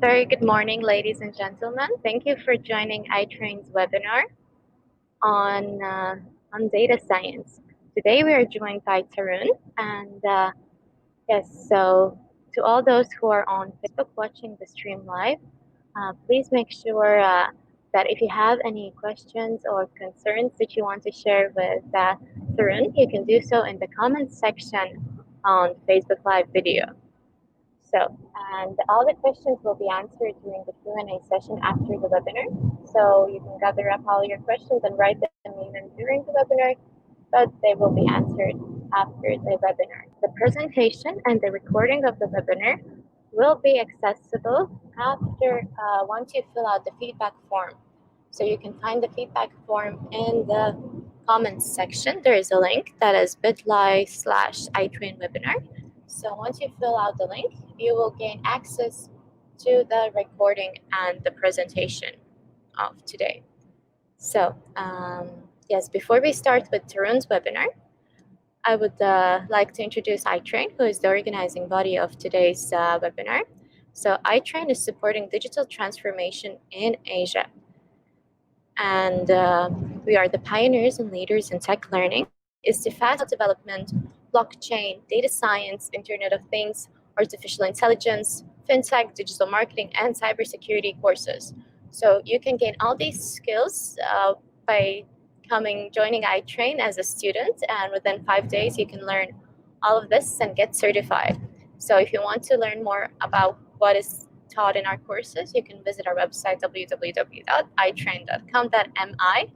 Very good morning, ladies and gentlemen. Thank you for joining iTrain's webinar on data science. Today we are joined by Tarun, and so to all those who are on Facebook watching the stream live, please make sure that if you have any questions or concerns that you want to share with Tarun, you can do so in the comments section on Facebook Live video. And all the questions will be answered during the Q&A session after the webinar. So you can gather up all your questions and write them even during the webinar, but they will be answered after the webinar. The presentation and the recording of the webinar will be accessible after once you fill out the feedback form. So you can find the feedback form in the comments section. There is a link that is bit.ly/iTrainWebinar. So once you fill out the link, you will gain access to the recording and the presentation of today. So yes, before we start with Tarun's webinar, I would like to introduce iTrain, who is the organizing body of today's webinar. So iTrain is supporting digital transformation in Asia. And we are the pioneers and leaders in tech learning. Is to fast development, blockchain, data science, Internet of Things, artificial intelligence, fintech, digital marketing, and cybersecurity courses. So you can gain all these skills by joining iTrain as a student, and within 5 days you can learn all of this and get certified. So if you want to learn more about what is taught in our courses, you can visit our website www.itrain.com.mi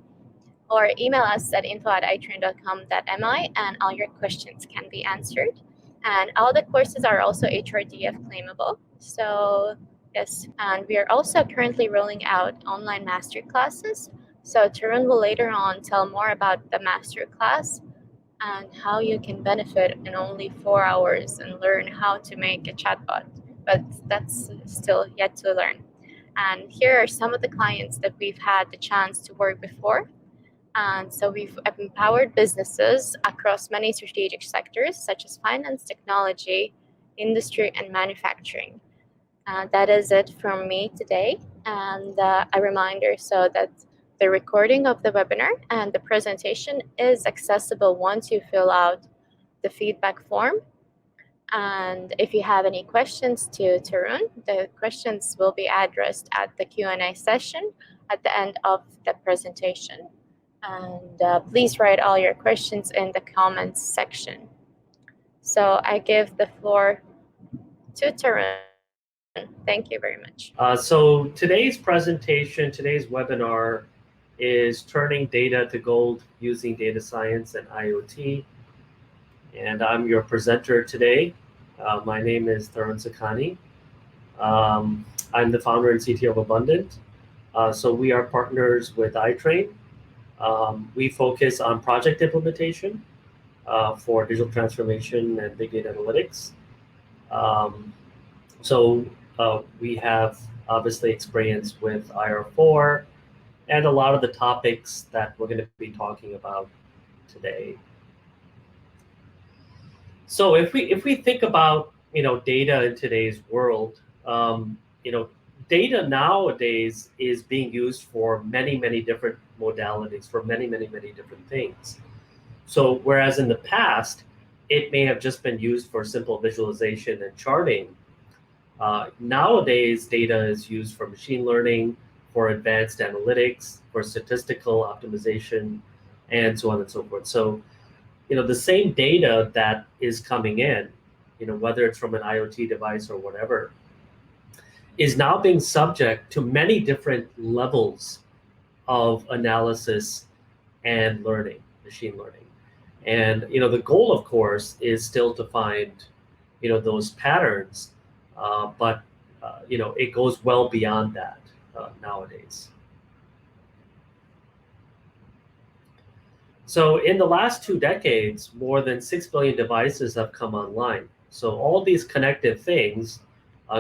or email us at info@itrain.com.mi, and all your questions can be answered. And all the courses are also HRDF claimable. So yes, and we are also currently rolling out online master classes. So Tarun will later on tell more about the master class and how you can benefit in only 4 hours and learn how to make a chatbot. But that's still yet to learn. And here are some of the clients that we've had the chance to work before. And so we've empowered businesses across many strategic sectors, such as finance, technology, industry, and manufacturing. That is it from me today. And a reminder so that the recording of the webinar and the presentation is accessible once you fill out the feedback form. And if you have any questions to Tarun, the questions will be addressed at the Q&A session at the end of the presentation. And please write all your questions in the comments section. So I give the floor to Tarun. Thank you very much. So today's presentation, today's webinar is turning data to gold using data science and IoT. And I'm your presenter today. My name is Tarun Sakhani. I'm the founder and CTO of Abundant. So we are partners with iTrain. We focus on project implementation for digital transformation and big data analytics. We have obviously experience with IR4 and a lot of the topics that we're going to be talking about today. So if we think about data in today's world, data nowadays is being used for many different modalities, for many different things. So whereas in the past, it may have just been used for simple visualization and charting, nowadays data is used for machine learning, for advanced analytics, for statistical optimization, and so on and so forth. So the same data that is coming in, whether it's from an IoT device or whatever, is now being subject to many different levels of analysis and learning, machine learning. And the goal, of course, is still to find those patterns, but it goes well beyond that nowadays. So in the last 2 decades, more than 6 billion devices have come online. So all these connected things,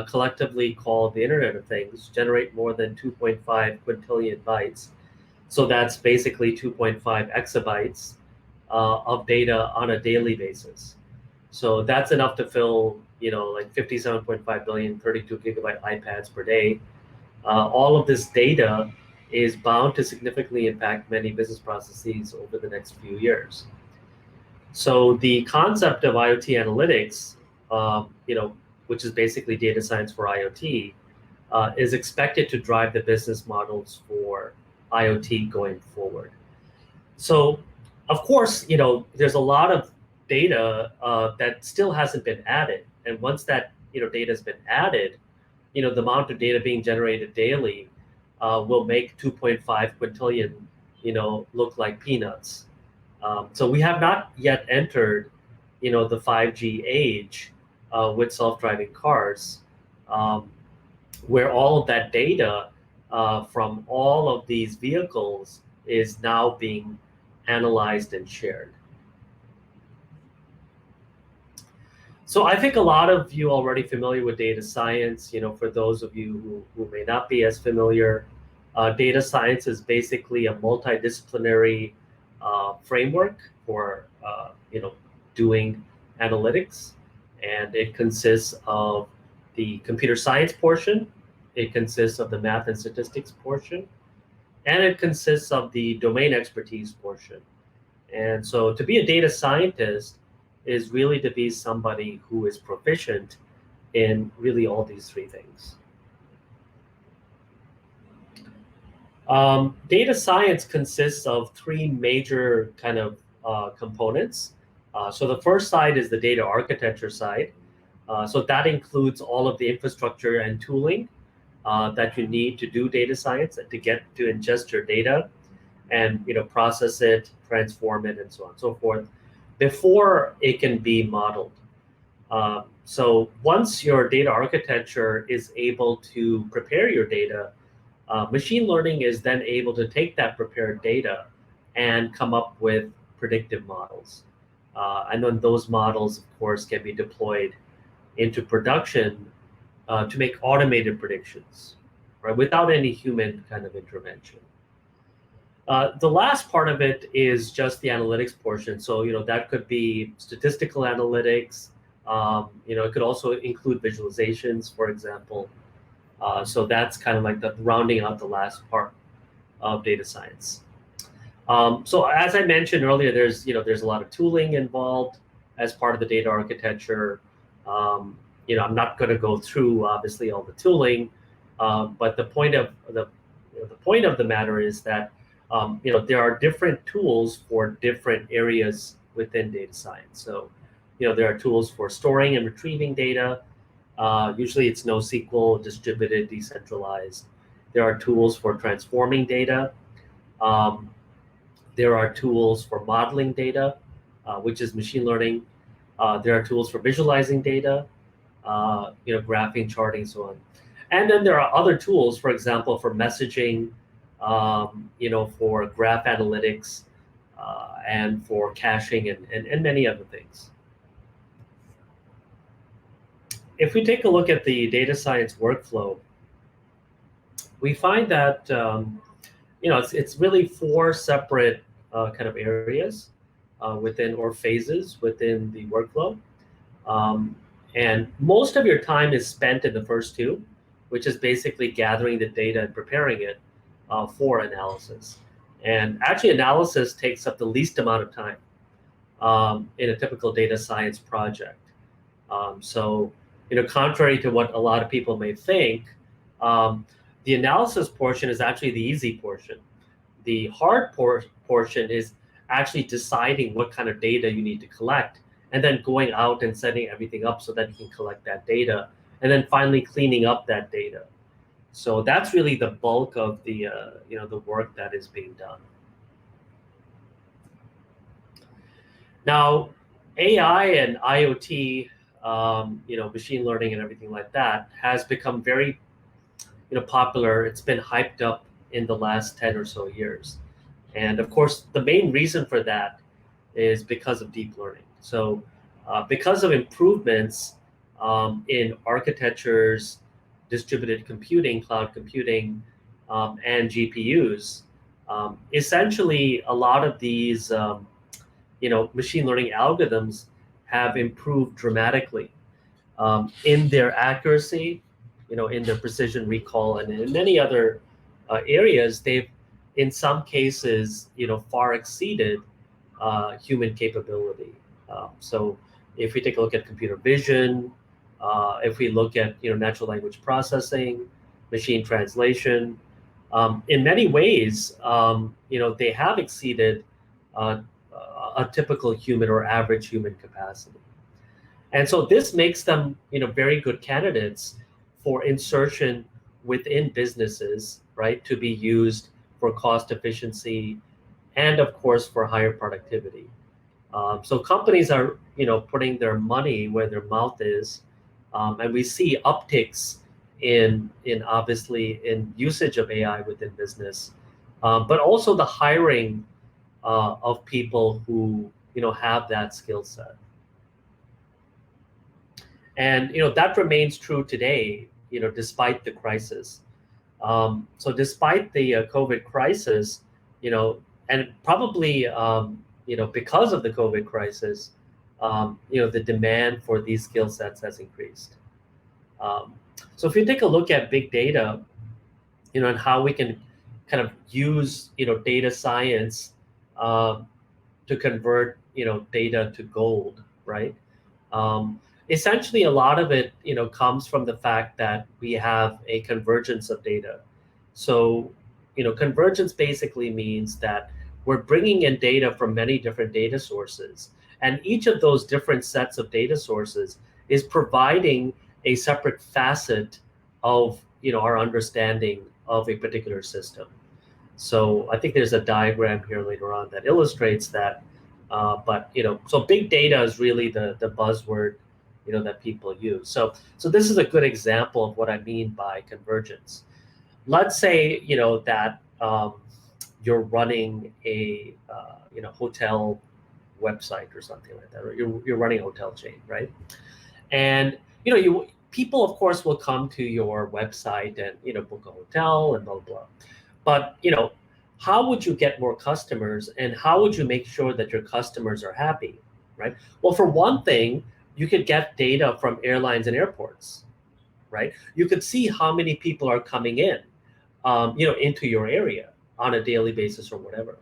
collectively called the Internet of Things, generate more than 2.5 quintillion bytes. So that's basically 2.5 exabytes of data on a daily basis. So that's enough to fill like 57.5 billion 32 gigabyte iPads per day. All of this data is bound to significantly impact many business processes over the next few years. So the concept of IoT analytics, which is basically data science for IoT, is expected to drive the business models for IoT going forward. So, of course, there's a lot of data that still hasn't been added, and once that data has been added, the amount of data being generated daily will make 2.5 quintillion, look like peanuts. So we have not yet entered, the 5G age with self-driving cars, where all of that data from all of these vehicles is now being analyzed and shared. So I think a lot of you are already familiar with data science. For those of you who may not be as familiar, data science is basically a multidisciplinary framework for doing analytics, and it consists of the computer science portion, it consists of the math and statistics portion, and it consists of the domain expertise portion. And so to be a data scientist is really to be somebody who is proficient in really all these three things. Data science consists of three major kind of components. So the first side is the data architecture side. So that includes all of the infrastructure and tooling that you need to do data science and to ingest your data and process it, transform it, and so on and so forth before it can be modeled. So once your data architecture is able to prepare your data, machine learning is then able to take that prepared data and come up with predictive models. And then those models, of course, can be deployed into production to make automated predictions, right, without any human kind of intervention. The last part of it is just the analytics portion. So that could be statistical analytics. It could also include visualizations, for example. So that's kind of like the rounding out the last part of data science. So as I mentioned earlier, there's a lot of tooling involved as part of the data architecture. I'm not going to go through obviously all the tooling, but the point of the matter is that there are different tools for different areas within data science. So there are tools for storing and retrieving data. Usually it's NoSQL, distributed, decentralized. There are tools for transforming data. There are tools for modeling data, which is machine learning. There are tools for visualizing data, graphing, charting, so on. And then there are other tools, for example, for messaging, for graph analytics, and for caching and many other things. If we take a look at the data science workflow, we find that it's really four separate kind of areas within, or phases within the workflow. And most of your time is spent in the first two, which is basically gathering the data and preparing it for analysis. And actually, analysis takes up the least amount of time in a typical data science project. So, contrary to what a lot of people may think, the analysis portion is actually the easy portion. The hard portion is actually deciding what kind of data you need to collect, and then going out and setting everything up so that you can collect that data, and then finally cleaning up that data. So that's really the bulk of the the work that is being done. Now, AI and IoT, machine learning and everything like that has become very popular. It's been hyped up in the last 10 or so years. And of course, the main reason for that is because of deep learning. So because of improvements in architectures, distributed computing, cloud computing, and GPUs, essentially a lot of these machine learning algorithms have improved dramatically. in their accuracy, in their precision recall, and in many other areas, they've, in some cases, far exceeded human capability. So if we take a look at computer vision, if we look at natural language processing, machine translation, in many ways, they have exceeded uh, a typical human or average human capacity. And so this makes them, very good candidates for insertion within businesses, right, to be used for cost efficiency and, of course, for higher productivity. So companies are, putting their money where their mouth is, and we see upticks in obviously in usage of AI within business, but also the hiring of people who have that skill set. And that remains true today, despite the crisis. So despite the COVID crisis, and probably because of the COVID crisis, the demand for these skill sets has increased. Um, so if you take a look at big data, and how we can kind of use data science um, to convert data to gold, right? Essentially, a lot of it comes from the fact that we have a convergence of data. So convergence basically means that we're bringing in data from many different data sources, and each of those different sets of data sources is providing a separate facet of our understanding of a particular system. So I think there's a diagram here later on that illustrates that. But so big data is really the buzzword that people use. So this is a good example of what I mean by convergence. Let's say that you're running a hotel website or something like that, or you're running a hotel chain, right? And you people of course will come to your website and book a hotel and blah blah blah. But how would you get more customers, and how would you make sure that your customers are happy, right? Well, for one thing, you could get data from airlines and airports, right? You could see how many people are coming in, into your area on a daily basis or whatever,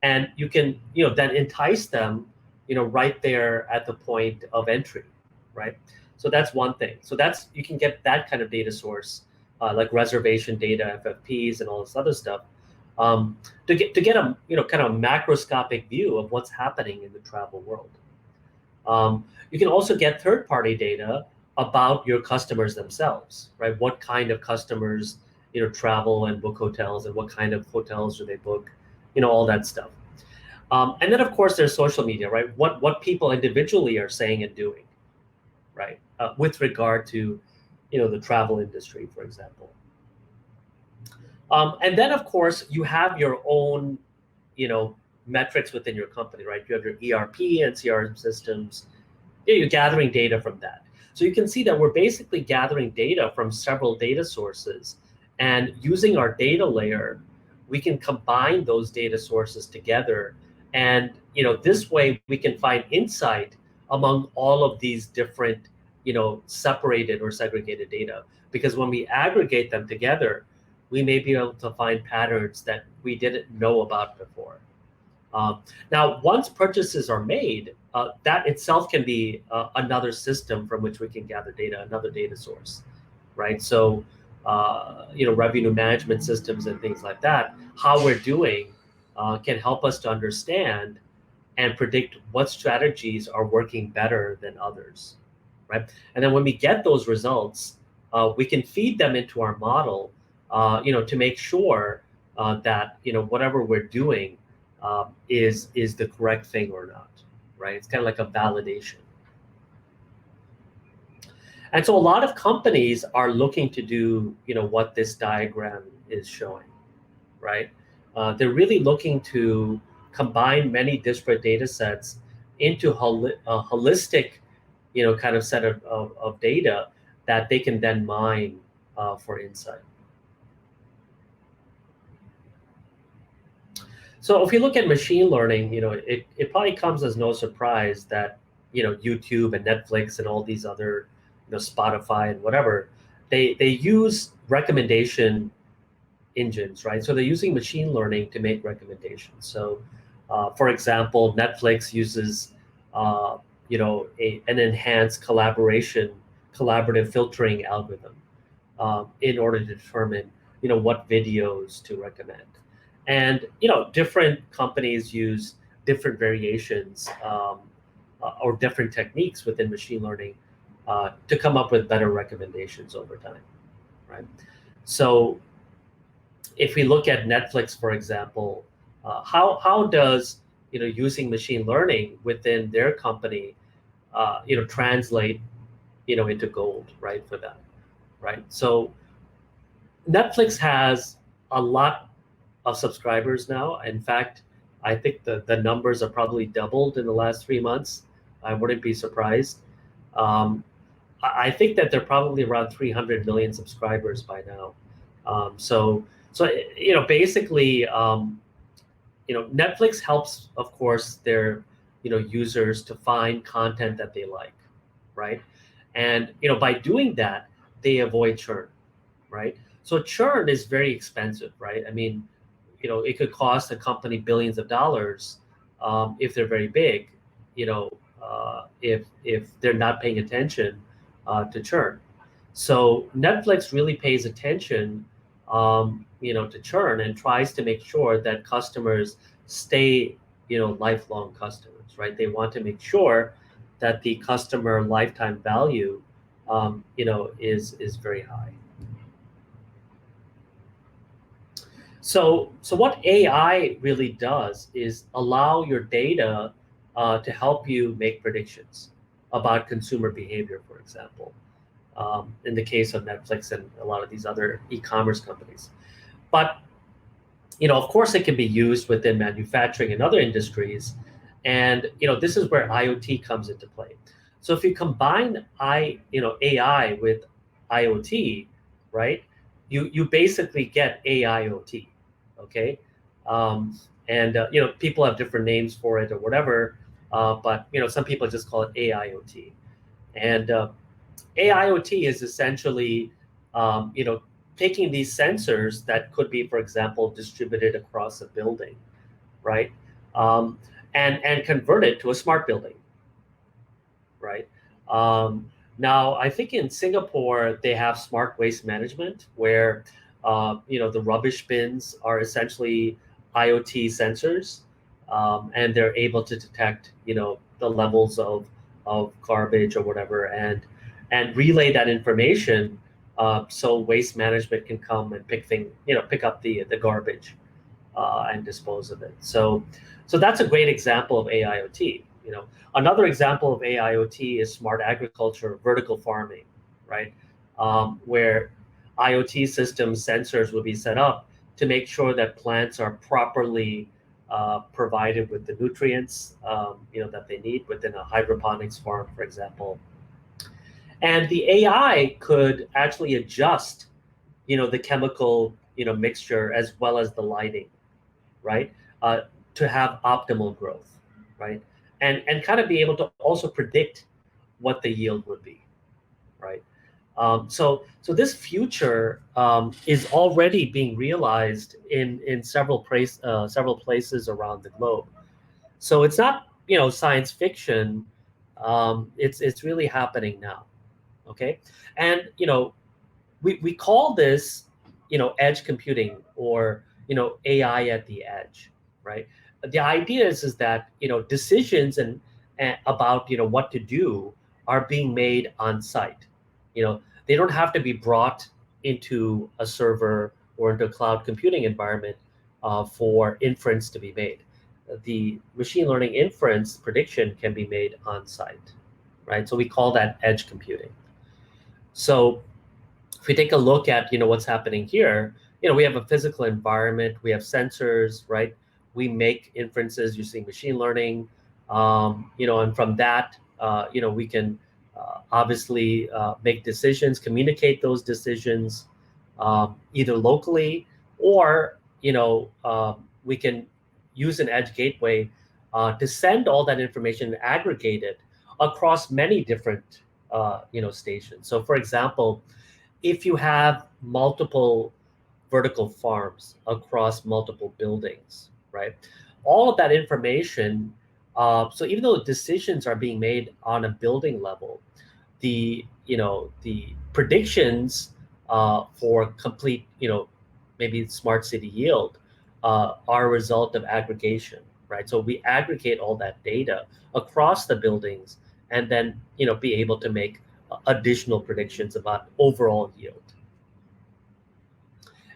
and you can, then entice them, right there at the point of entry, right? So that's one thing. So that's, you can get that kind of data source, like reservation data, FFPs, and all this other stuff, to get a kind of macroscopic view of what's happening in the travel world. You can also get third-party data about your customers themselves, right? What kind of customers travel and book hotels, and what kind of hotels do they book, all that stuff. And then of course there's social media, right? What people individually are saying and doing, right? With regard to the travel industry, for example. And then of course you have your own metrics within your company, right? You have your ERP and CRM systems. You're gathering data from that. So you can see that we're basically gathering data from several data sources, and using our data layer, we can combine those data sources together. And this way we can find insight among all of these different separated or segregated data. Because when we aggregate them together, we may be able to find patterns that we didn't know about before. Now, once purchases are made, that itself can be another system from which we can gather data, another data source, right? So, revenue management systems and things like that, how we're doing can help us to understand and predict what strategies are working better than others, right? And then when we get those results, we can feed them into our model, to make sure that whatever we're doing is the correct thing or not, right? It's kind of like a validation. And so a lot of companies are looking to do what this diagram is showing, right? They're really looking to combine many disparate data sets into a holistic kind of set of data that they can then mine for insight. So if you look at machine learning, it probably comes as no surprise that YouTube and Netflix and all these other Spotify and whatever, they use recommendation engines, right? So they're using machine learning to make recommendations. So, for example, Netflix uses, an enhanced collaborative filtering algorithm in order to determine, what videos to recommend. And, different companies use different variations or different techniques within machine learning to come up with better recommendations over time, right? So if we look at Netflix, for example, how does using machine learning within their company translate into gold, right, for them, right? So Netflix has a lot of subscribers now. In fact, I think the numbers are probably doubled in the last 3 months. I wouldn't be surprised. Um, I think that they're probably around 300 million subscribers by now. So basically, Netflix helps, of course, their users to find content that they like, right? And by doing that, they avoid churn, right? So churn is very expensive, right? I mean, it could cost a company billions of dollars if they're very big, if they're not paying attention to churn. So Netflix really pays attention, to churn and tries to make sure that customers stay, lifelong customers, right? They want to make sure that the customer lifetime value, is very high. So what AI really does is allow your data to help you make predictions about consumer behavior, for example, in the case of Netflix and a lot of these other e-commerce companies. But of course, it can be used within manufacturing and other industries, and this is where IoT comes into play. So if you combine AI with IoT, right, you basically get AIoT, okay? And people have different names for it or whatever, but some people just call it AIoT. And AIoT is essentially, taking these sensors that could be, for example, distributed across a building, right, um, and convert it to a smart building, right? Now, I think in Singapore they have smart waste management, where the rubbish bins are essentially IoT sensors, and they're able to detect the levels of garbage or whatever, and relay that information, so waste management can come and pick up the garbage and dispose of it. So that's a great example of AIoT. Another example of AIoT is smart agriculture, vertical farming, right? Where IoT systems, sensors will be set up to make sure that plants are properly provided with the nutrients, that they need within a hydroponics farm, for example. And the AI could actually adjust, the chemical, mixture as well as the lighting, right, to have optimal growth, right, and kind of be able to also predict what the yield would be, right. So this future is already being realized in several places around the globe. So it's not science fiction. It's really happening now. Okay, and we call this edge computing, or AI at the edge, right? The idea is that decisions and about what to do are being made on site. They don't have to be brought into a server or into a cloud computing environment for inference to be made. The machine learning inference prediction can be made on site, right? So we call that edge computing. So if we take a look at what's happening here, we have a physical environment, we have sensors, right? We make inferences using machine learning, and from that, we can obviously make decisions, communicate those decisions, either locally, or we can use an edge gateway to send all that information and aggregate it across many different stations. So for example, if you have multiple vertical farms across multiple buildings, right? All of that information, so even though decisions are being made on a building level, the predictions for complete, maybe smart city yield are a result of aggregation, right? So we aggregate all that data across the buildings and then, be able to make additional predictions about overall yield.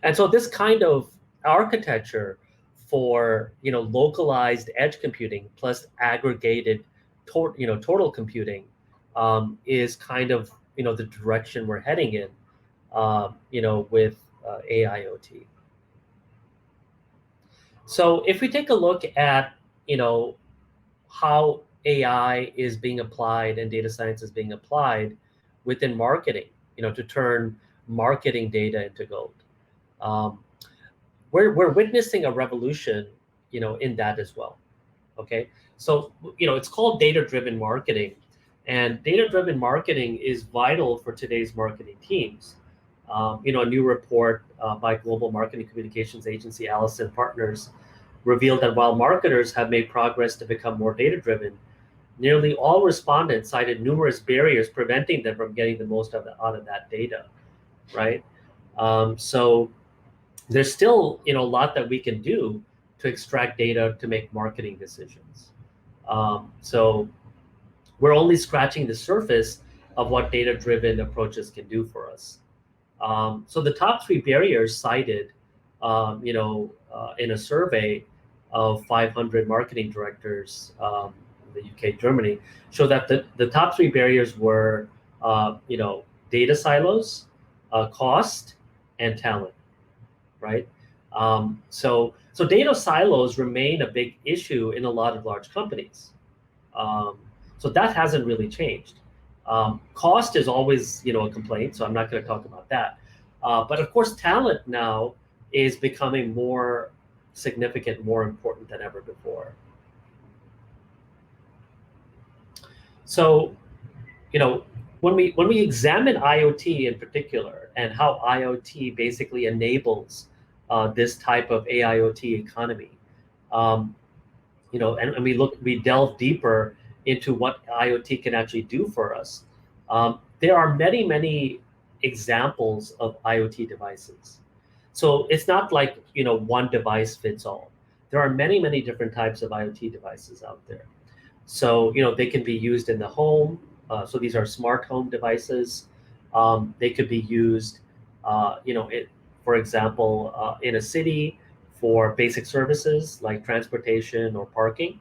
And so this kind of architecture for, localized edge computing plus aggregated total computing is kind of, the direction we're heading in, with AIoT. So if we take a look at, how AI is being applied and data science is being applied within marketing, to turn marketing data into gold. We're witnessing a revolution, in that as well. Okay, so it's called data-driven marketing, and data-driven marketing is vital for today's marketing teams. A new report by global marketing communications agency Allison Partners revealed that while marketers have made progress to become more data-driven, nearly all respondents cited numerous barriers preventing them from getting the most out of that data, right? So there's still a lot that we can do to extract data to make marketing decisions. So we're only scratching the surface of what data-driven approaches can do for us. So the top 3 barriers cited, in a survey of 500 marketing directors in the UK, Germany, show that the top 3 barriers were, data silos, cost, and talent, right? So data silos remain a big issue in a lot of large companies. So that hasn't really changed. Cost is always, a complaint, so I'm not going to talk about that. But of course, talent now is becoming more significant, more important than ever before. So, when we examine IoT in particular and how IoT basically enables this type of AIoT economy, and we delve deeper into what IoT can actually do for us. There are many examples of IoT devices. So it's not like one device fits all. There are many different types of IoT devices out there. So they can be used in the home. So these are smart home devices. They could be used, for example, in a city for basic services like transportation or parking.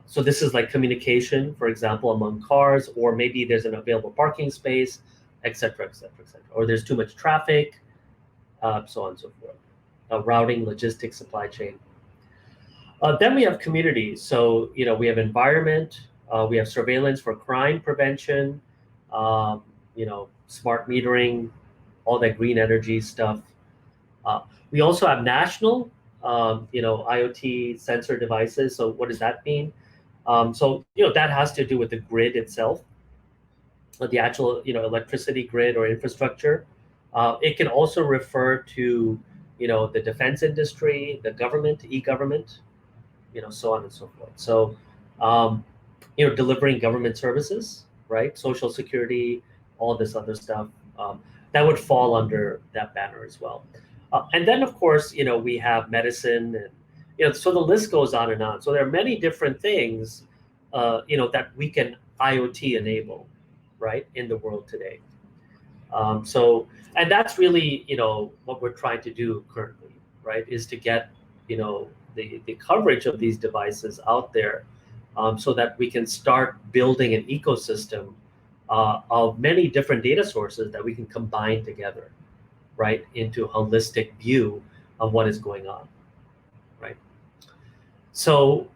So this is like communication, for example, among cars, or maybe there's an available parking space, et cetera, et cetera, et cetera. Or there's too much traffic, so on and so forth. Routing, logistics, supply chain. Then we have communities. So, we have environment, we have surveillance for crime prevention, smart metering, all that green energy stuff. We also have national, IoT sensor devices. So what does that mean? So that has to do with the grid itself, the actual electricity grid or infrastructure. It can also refer to the defense industry, the government, e-government, so on and so forth. So delivering government services, right? Social security, all this other stuff, that would fall under that banner as well. And then of course we have medicine and so the list goes on and on. So there are many different things that we can IoT enable, right, in the world today. And that's really what we're trying to do currently, right, is to get the coverage of these devices out there, so that we can start building an ecosystem of many different data sources that we can combine together, right, into a holistic view of what is going on, right? So,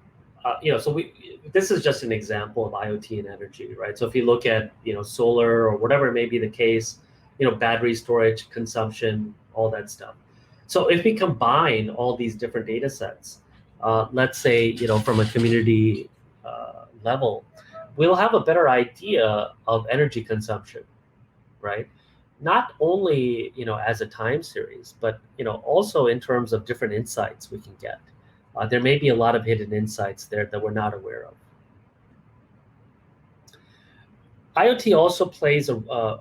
this is just an example of IoT and energy, right? So if you look at, solar or whatever may be the case, battery storage, consumption, all that stuff. So if we combine all these different data sets, let's say, from a community level, we'll have a better idea of energy consumption, right? Not only, as a time series, but, also in terms of different insights we can get. There may be a lot of hidden insights there that we're not aware of. IoT also plays a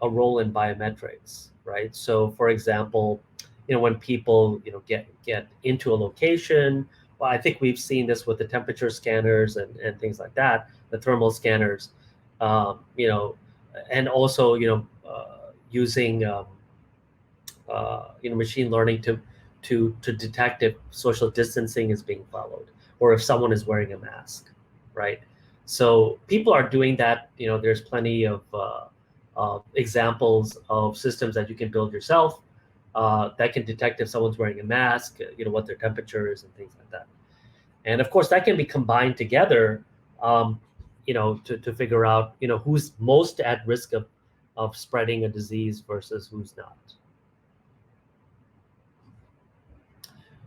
role in biometrics, right? So, for example, when people get into a location, well, I think we've seen this with the temperature scanners and things like that, the thermal scanners, and also using machine learning to detect if social distancing is being followed or if someone is wearing a mask, right? So people are doing that. There's plenty of examples of systems that you can build yourself that can detect if someone's wearing a mask, what their temperature is and things like that. And of course, that can be combined together, to figure out, who's most at risk of spreading a disease versus who's not.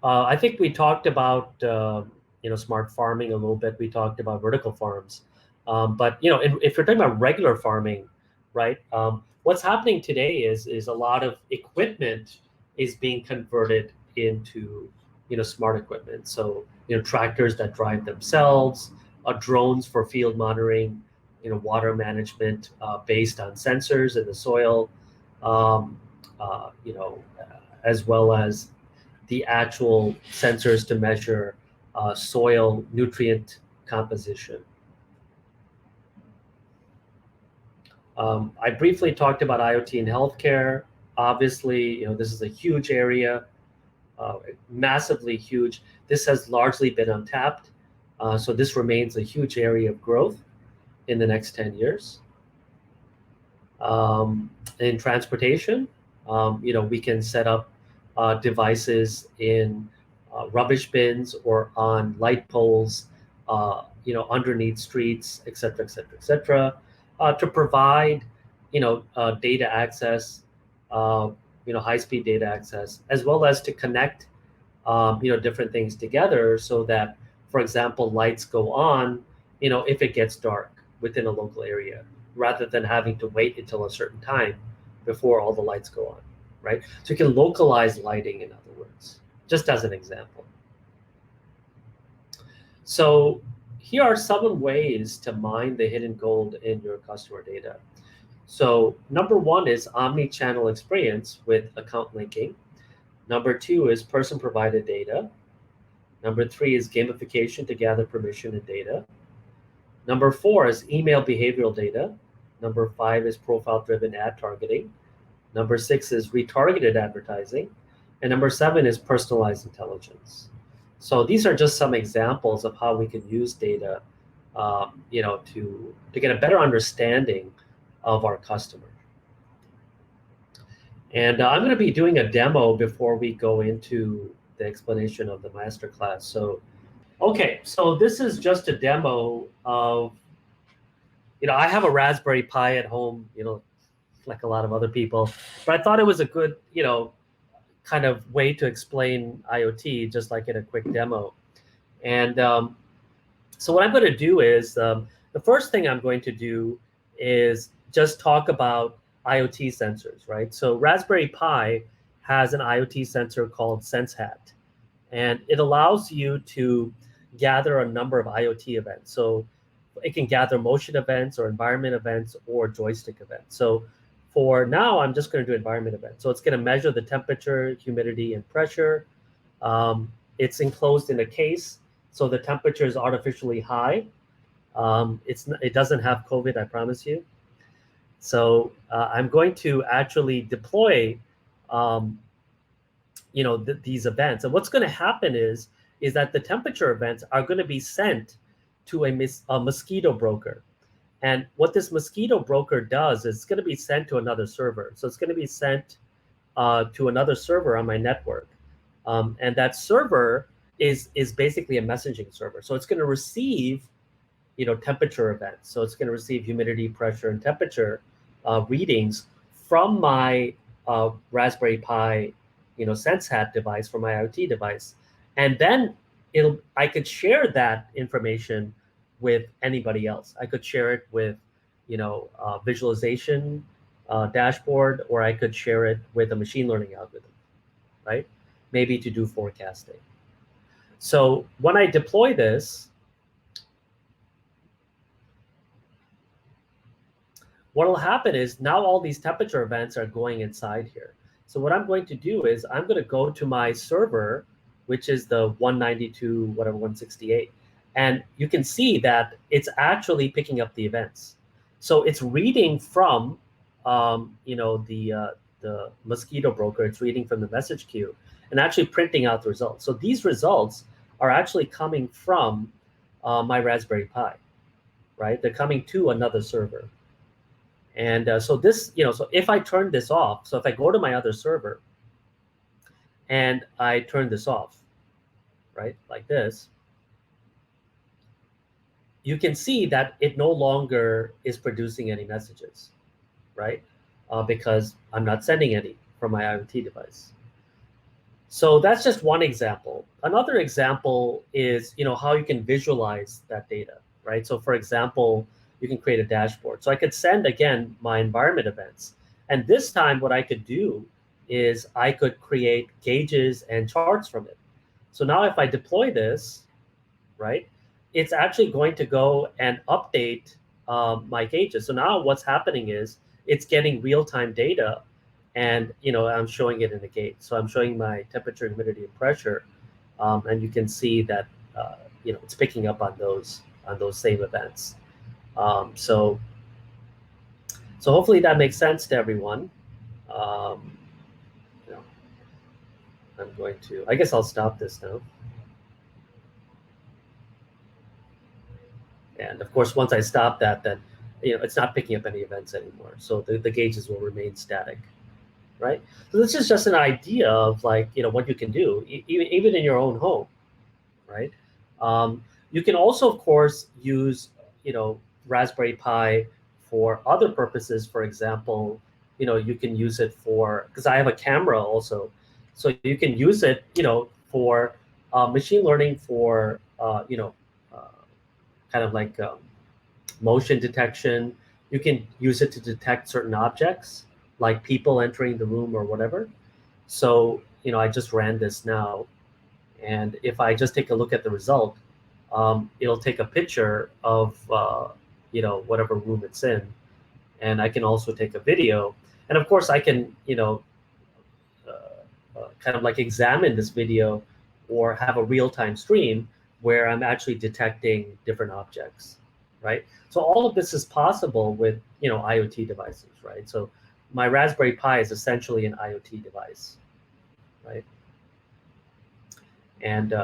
I think we talked about smart farming a little bit. We talked about vertical farms, but if you're talking about regular farming, right? What's happening today is a lot of equipment is being converted into smart equipment. So tractors that drive themselves, drones for field monitoring, water management based on sensors in the soil, um, as well as the actual sensors to measure soil nutrient composition. I briefly talked about IoT in healthcare. Obviously, this is a huge area, massively huge. This has largely been untapped. So this remains a huge area of growth in the next 10 years. In transportation, we can set up devices in rubbish bins or on light poles, underneath streets, et cetera, et cetera, et cetera, to provide, data access, high-speed data access, as well as to connect, different things together so that, for example, lights go on, if it gets dark within a local area, rather than having to wait until a certain time before all the lights go on, right? So you can localize lighting, in other words, just as an example. So here are some ways to mine the hidden gold in your customer data. So number one is omni-channel experience with account linking. Number two is person-provided data. Number three is gamification to gather permission and data. Number four is email behavioral data. Number five is profile-driven ad targeting. Number six is retargeted advertising. And number seven is personalized intelligence. So these are just some examples of how we can use data, to get a better understanding of our customer. And I'm going to be doing a demo before we go into the explanation of the masterclass. So, okay, so this is just a demo of, I have a Raspberry Pi at home, like a lot of other people, but I thought it was a good, kind of way to explain IoT, just like in a quick demo. And so what I'm going to do is, the first thing I'm going to do is just talk about IoT sensors, right? So Raspberry Pi has an IoT sensor called SenseHat, and it allows you to gather a number of IoT events. So it can gather motion events or environment events or joystick events. So for now, I'm just going to do environment events. So it's going to measure the temperature, humidity, and pressure. It's enclosed in a case, so the temperature is artificially high. It doesn't have COVID, I promise you. So I'm going to actually deploy, these events. And what's going to happen is that the temperature events are going to be sent to a mosquito broker. And what this mosquito broker does is it's going to be sent to another server. So it's going to be sent to another server on my network. And that server is basically a messaging server. So it's going to receive, temperature events. So it's going to receive humidity, pressure, and temperature readings from my Raspberry Pi, SenseHat device, from my IoT device. And then I could share that information with anybody else. I could share it with, visualization dashboard, or I could share it with a machine learning algorithm, right? Maybe to do forecasting. So when I deploy this, what will happen is now all these temperature events are going inside here. So what I'm going to do is I'm going to go to my server, which is the 192, whatever, 168. And you can see that it's actually picking up the events. So it's reading from, the Mosquito broker. It's reading from the message queue and actually printing out the results. So these results are actually coming from my Raspberry Pi, right? They're coming to another server. And so this, so if I turn this off, so if I go to my other server and I turn this off, right, like this, you can see that it no longer is producing any messages, right? Because I'm not sending any from my IoT device. So that's just one example. Another example is, how you can visualize that data, right? So for example, you can create a dashboard. So I could send, again, my environment events. And this time what I could do is I could create gauges and charts from it. So now if I deploy this, right, it's actually going to go and update my gauges. So now what's happening is it's getting real-time data, and I'm showing it in the gauge. So I'm showing my temperature, humidity, and pressure, and you can see that it's picking up on those same events. So hopefully that makes sense to everyone. Um, I'm going to, I guess I'll stop this now. And of course, once I stop that, then it's not picking up any events anymore. So the gauges will remain static, right? So this is just an idea of what you can do, even in your own home, right? You can also, of course, use Raspberry Pi for other purposes. For example, you can use it for, because I have a camera also, so you can use it for machine learning for kind of like motion detection. You can use it to detect certain objects, like people entering the room or whatever. So, I just ran this now. And if I just take a look at the result, it'll take a picture of, whatever room it's in. And I can also take a video. And of course, I can, kind of like examine this video or have a real-time stream where I'm actually detecting different objects, right? So all of this is possible with IoT devices, right? So my Raspberry Pi is essentially an IoT device, right? And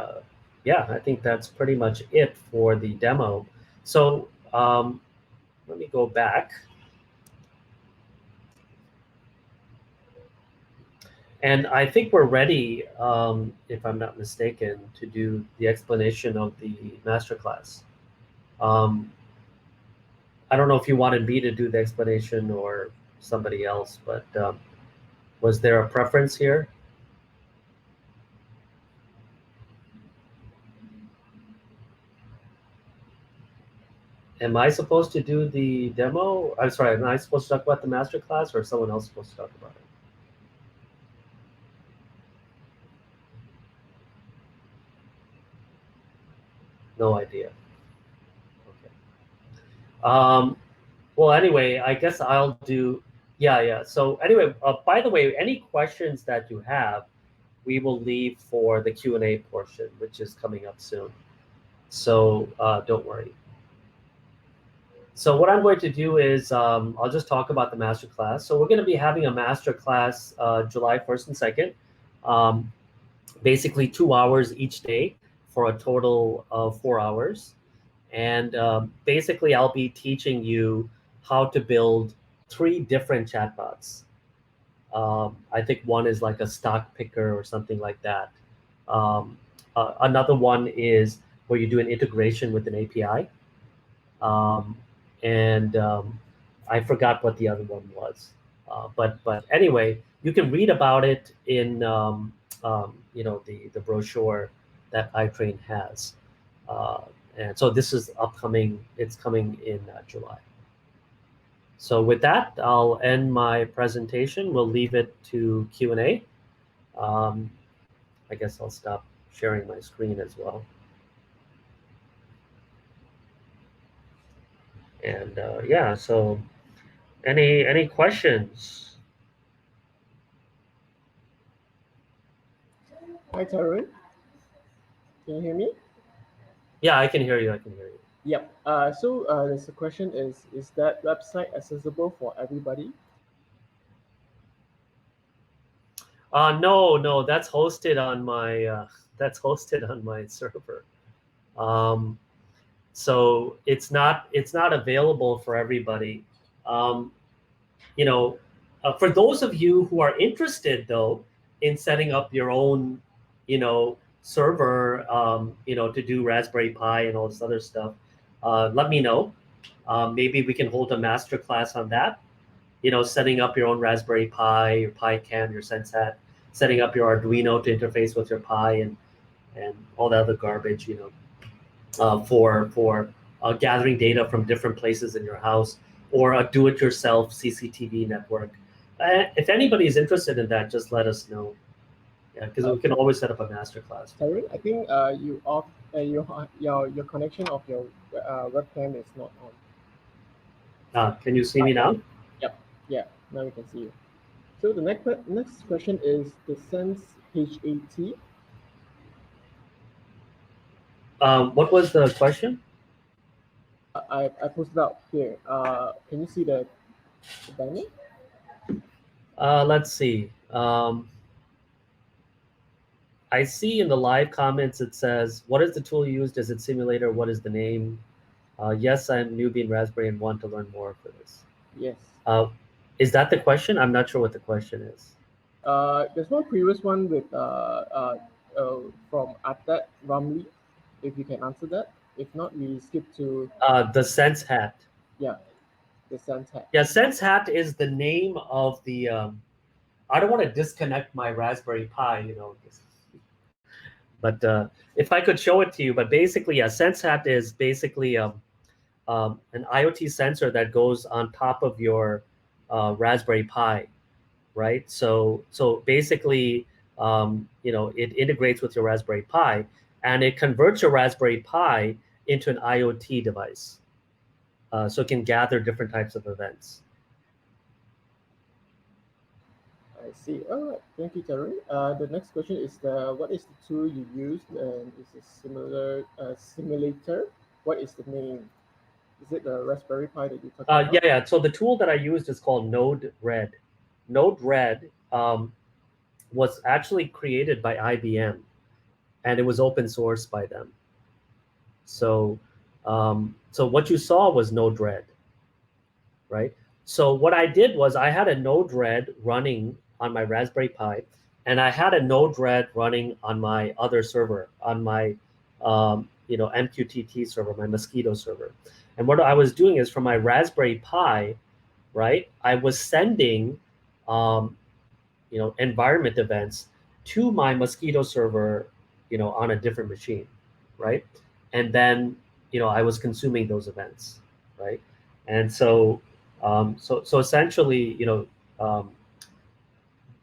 yeah, I think that's pretty much it for the demo. So let me go back. And I think we're ready, if I'm not mistaken, to do the explanation of the masterclass. I don't know if you wanted me to do the explanation or somebody else, but was there a preference here? Am I supposed to do the demo? I'm sorry, am I supposed to talk about the masterclass, or is someone else supposed to talk about it? No idea. Okay. Well, anyway, I guess I'll do, yeah. So anyway, by the way, any questions that you have, we will leave for the Q&A portion, which is coming up soon. So don't worry. So what I'm going to do is I'll just talk about the masterclass. So we're going to be having a masterclass July 1st and 2nd, basically 2 hours each day for a total of 4 hours. And basically, I'll be teaching you how to build 3 different chatbots. I think one is like a stock picker or something like that. Another one is where you do an integration with an API. And I forgot what the other one was. But anyway, you can read about it in the brochure that iTrain has. And so this is upcoming. It's coming in July. So with that, I'll end my presentation. We'll leave it to Q&A. I guess I'll stop sharing my screen as well. And yeah, so any questions? Hi, Tarun. Can you hear me? Yeah, I can hear you. I can hear you. Yep. So there's a question: is that website accessible for everybody? No, that's hosted on my server. So it's not available for everybody. You know, for those of you who are interested though in setting up your own, server, to do Raspberry Pi and all this other stuff, let me know. Maybe we can hold a master class on that. Setting up your own Raspberry Pi, your PiCam, your SenseHat, setting up your Arduino to interface with your Pi and all that other garbage, for gathering data from different places in your house, or a do-it-yourself CCTV network. If anybody is interested in that, just let us know. Yeah, because we can always set up a master class. Tarun, I think your connection of your webcam is not on. Can you see me now? Yep. Yeah. Now we can see you. So the next question is the Sense HAT. What was the question? I posted out here. Can you see the banner? Let's see. I see in the live comments it says, what is the tool used? Is it simulator? What is the name? Yes, I'm newbie in Raspberry and want to learn more for this. Yes. Is that the question? I'm not sure what the question is. There's one previous one with from Atat Ramli. If you can answer that. If not, we skip to The SenseHat. yeah, the SenseHat. Yeah, SenseHat is the name of the. I don't want to disconnect my Raspberry Pi, but if I could show it to you. But basically, yeah, SenseHat is basically an IoT sensor that goes on top of your Raspberry Pi, right? So basically, it integrates with your Raspberry Pi, and it converts your Raspberry Pi into an IoT device, so it can gather different types of events. I see. All right. Thank you, Tarun. The next question is what is the tool you used, and is it similar simulator? What is the name? Is it the Raspberry Pi that you're talking about? Yeah. So the tool that I used is called Node-RED. Node-RED was actually created by IBM, and it was open source by them. So what you saw was Node-RED, right? So what I did was I had a Node-RED running on my Raspberry Pi, and I had a Node-RED running on my other server, on my MQTT server, my Mosquito server. And what I was doing is from my Raspberry Pi, right, I was sending environment events to my Mosquito server, on a different machine, right? And then, I was consuming those events, right? And so essentially,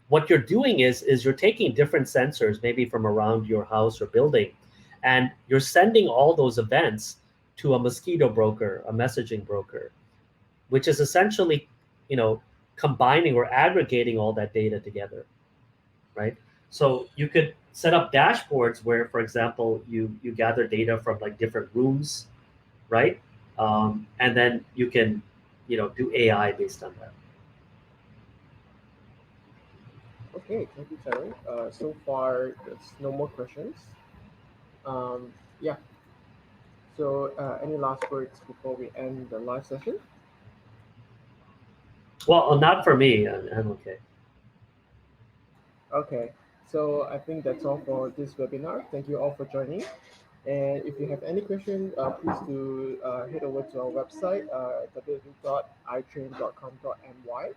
what you're doing is you're taking different sensors, maybe from around your house or building, and you're sending all those events to a Mosquito broker, a messaging broker, which is essentially, combining or aggregating all that data together, right? So you could set up dashboards where, for example, you gather data from like different rooms, right? And then you can, do AI based on that. Okay, thank you, Tarun. So far, there's no more questions. Yeah. So, any last words before we end the live session? Well, not for me. I'm okay. Okay. So I think that's all for this webinar. Thank you all for joining. And if you have any questions, please do head over to our website, www.itrain.com.my,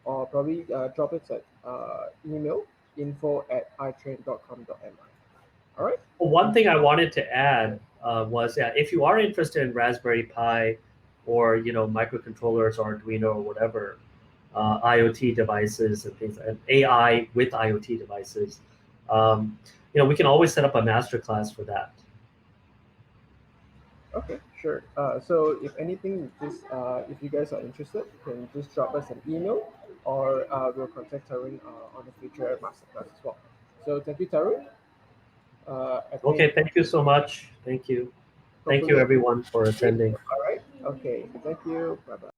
or probably drop it at email info@itrain.com.my. All right. One thing I wanted to add was that if you are interested in Raspberry Pi or microcontrollers or Arduino or whatever, IoT devices and things, and AI with IoT devices, we can always set up a masterclass for that. Okay, sure. So if anything, just if you guys are interested, you can just drop us an email, or we'll contact Tarun on the future masterclass as well. So thank you, Tarun. Okay, thank you so much. Thank you. Thank you, Hopefully- everyone, for attending. All right. Okay. Thank you. Bye bye.